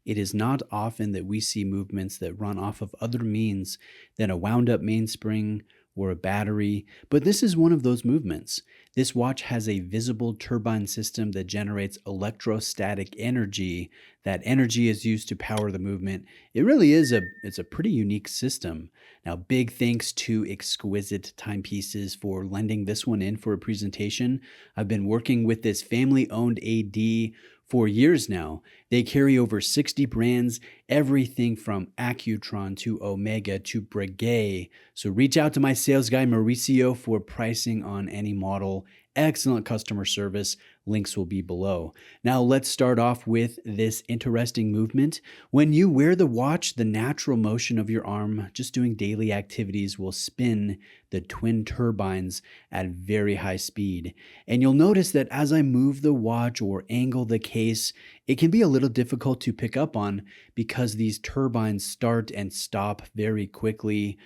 It is not often that we see movements that run off of other means than a wound up mainspring or a battery, but this is one of those movements. This watch has a visible turbine system that generates electrostatic energy. That energy is used to power the movement. It really is it's a pretty unique system. Now, big thanks to Exquisite Timepieces for lending this one in for a presentation. I've been working with this family-owned AD for years now. They carry over 60 brands, everything from Accutron to Omega to Breguet. So reach out to my sales guy, Mauricio, for pricing on any model. Excellent customer service. Links will be below. Now let's start off with this interesting movement. When you wear the watch, the natural motion of your arm, just doing daily activities, will spin the twin turbines at very high speed. And you'll notice that as I move the watch or angle the case, it can be a little difficult to pick up on because these turbines start and stop very quickly.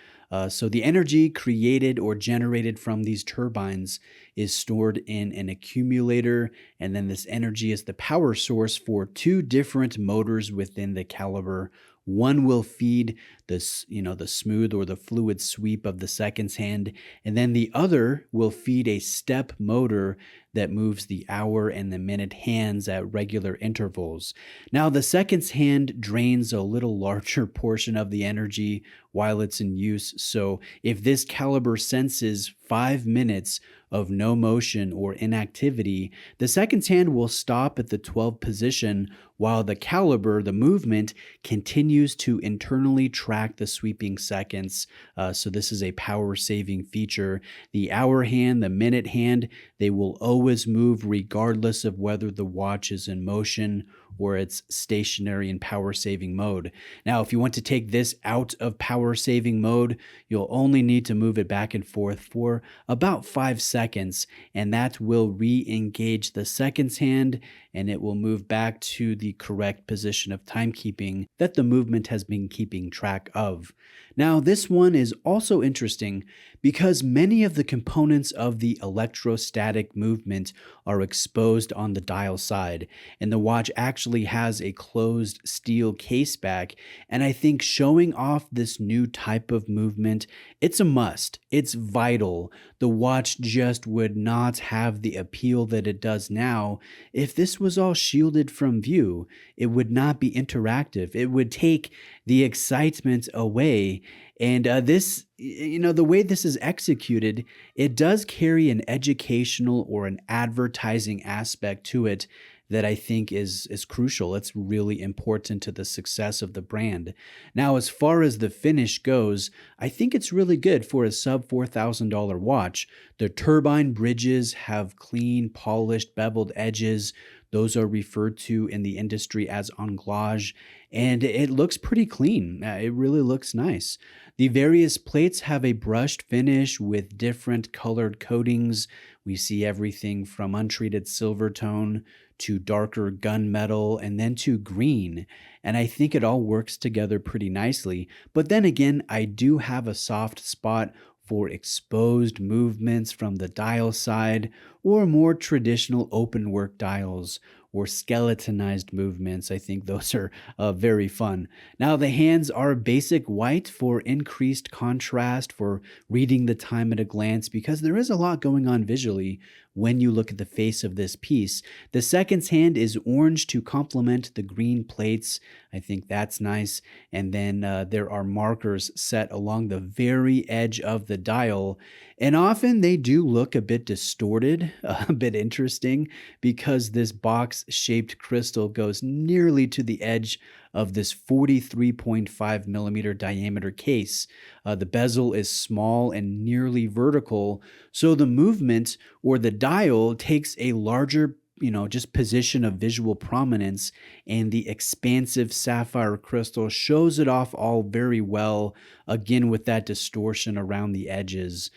So the energy created or generated from these turbines is stored in an accumulator, and then this energy is the power source for two different motors within the caliber. One will feed the smooth or the fluid sweep of the seconds hand, and then the other will feed a step motor that moves the hour and the minute hands at regular intervals. Now, the seconds hand drains a little larger portion of the energy while it's in use. So if this caliber senses 5 minutes of no motion or inactivity, the seconds hand will stop at the 12 position while the caliber, the movement, continues to internally track the sweeping seconds. So this is a power saving feature. The hour hand, the minute hand, they will always move regardless of whether the watch is in motion or it's stationary in power saving mode. Now, if you want to take this out of power saving mode, you'll only need to move it back and forth for about 5 seconds, and that will re-engage the seconds hand, and it will move back to the correct position of timekeeping that the movement has been keeping track of. Now, this one is also interesting because many of the components of the electrostatic movement are exposed on the dial side, and the watch actually has a closed steel case back. And I think showing off this new type of movement, it's a must. It's vital. The watch just would not have the appeal that it does now if this was all shielded from view. It would not be interactive. It would take the excitement away. And the way this is executed, it does carry an educational or an advertising aspect to it that I think is crucial. It's really important to the success of the brand. Now, as far as the finish goes, I think it's really good for a sub $4,000 watch. The turbine bridges have clean, polished, beveled edges. Those are referred to in the industry as anglage, and it looks pretty clean. It really looks nice. The various plates have a brushed finish with different colored coatings. We see everything from untreated silver tone to darker gunmetal and then to green. And I think it all works together pretty nicely. But then again, I do have a soft spot for exposed movements from the dial side or more traditional open work dials or skeletonized movements. I think those are very fun. Now, the hands are basic white for increased contrast, for reading the time at a glance, because there is a lot going on visually when you look at the face of this piece. The seconds hand is orange to complement the green plates. I think that's nice. And then there are markers set along the very edge of the dial. And often they do look a bit distorted, a bit interesting, because this box-shaped crystal goes nearly to the edge of this 43.5 millimeter diameter case. The bezel is small and nearly vertical, so the movement or the dial takes a larger just position of visual prominence, and the expansive sapphire crystal shows it off all very well, again with that distortion around the edges.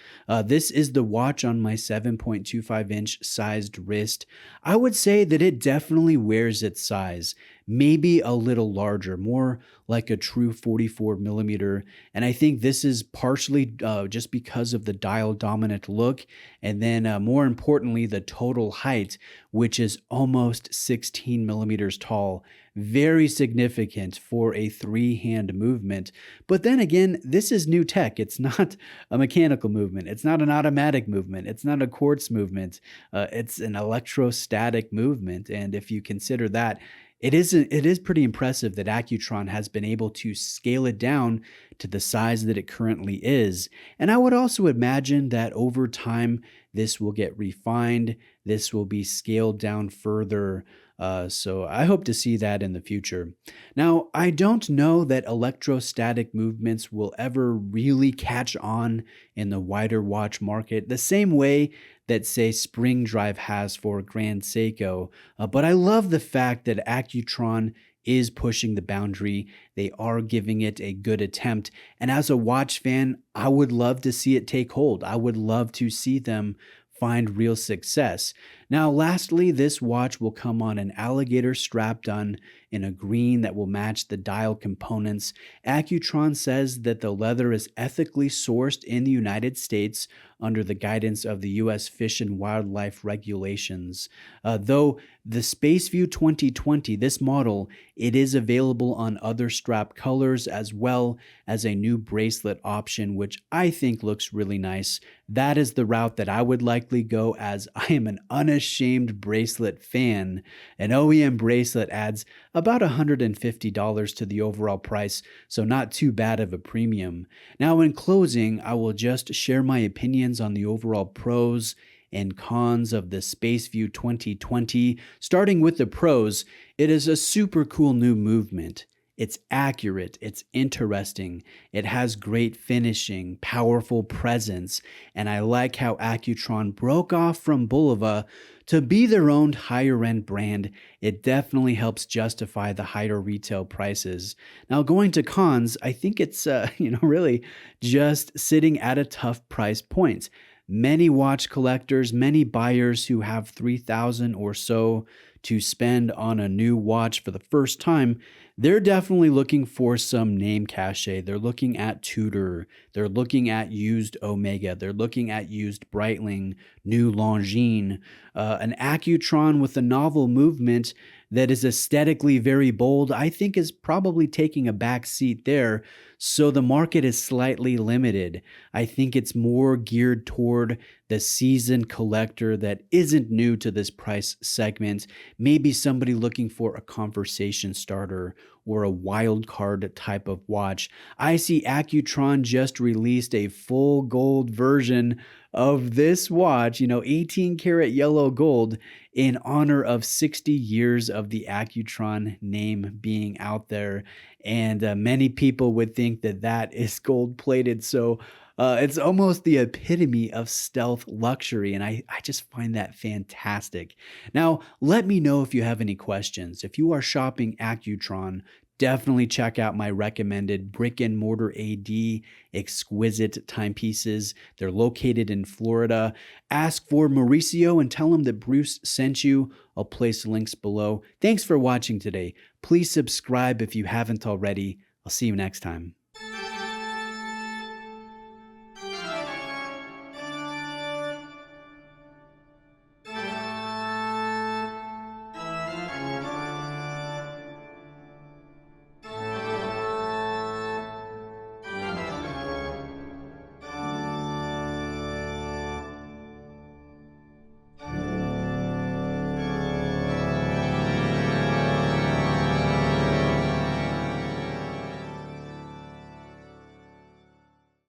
This is the watch on my 7.25 inch sized wrist. I would say that it definitely wears its size maybe a little larger, more like a true 44 millimeter. And I think this is partially just because of the dial dominant look. And then more importantly, the total height, which is almost 16 millimeters tall. Very significant for a three-hand movement. But then again, this is new tech. It's not a mechanical movement. It's not an automatic movement. It's not a quartz movement. It's an electrostatic movement. And if you consider that, it is pretty impressive that Accutron has been able to scale it down to the size that it currently is. And I would also imagine that over time, this will get refined. This will be scaled down further. So I hope to see that in the future. Now, I don't know that electrostatic movements will ever really catch on in the wider watch market the same way that, say, Spring Drive has for Grand Seiko. But I love the fact that Accutron is pushing the boundary. They are giving it a good attempt. And as a watch fan, I would love to see it take hold. I would love to see them find real success. Now, lastly, this watch will come on an alligator strap done in a green that will match the dial components. Accutron says that the leather is ethically sourced in the United States under the guidance of the U.S. Fish and Wildlife regulations. Though the Spaceview 2020, this model, it is available on other strap colors as well as a new bracelet option, which I think looks really nice. That is the route that I would likely go, as I am an unashamed bracelet fan. An OEM bracelet adds about $150 to the overall price, so not too bad of a premium. Now, in closing, I will just share my opinions on the overall pros and cons of the Spaceview 2020. Starting with the pros, it is a super cool new movement. It's accurate, it's interesting, it has great finishing, powerful presence, and I like how Accutron broke off from Bulova to be their own higher-end brand. It definitely helps justify the higher retail prices. Now, going to cons, I think it's really just sitting at a tough price point. Many watch collectors, many buyers who have $3,000 or so to spend on a new watch for the first time, they're definitely looking for some name cachet. They're looking at Tudor. They're looking at used Omega. They're looking at used Breitling, new Longines, an Accutron with a novel movement that is aesthetically very bold, I think is probably taking a back seat there. So the market is slightly limited. I think it's more geared toward the seasoned collector that isn't new to this price segment, maybe somebody looking for a conversation starter or a wild card type of watch. I see Accutron just released a full gold version of this watch, 18 karat yellow gold, in honor of 60 years of the Accutron name being out there. And many people would think that that is gold plated. So it's almost the epitome of stealth luxury, and I just find that fantastic. Now, let me know if you have any questions. If you are shopping Accutron, definitely check out my recommended brick and mortar AD Exquisite Timepieces. They're located in Florida. Ask for Mauricio and tell him that Bruce sent you. I'll place links below. Thanks for watching today. Please subscribe if you haven't already. I'll see you next time.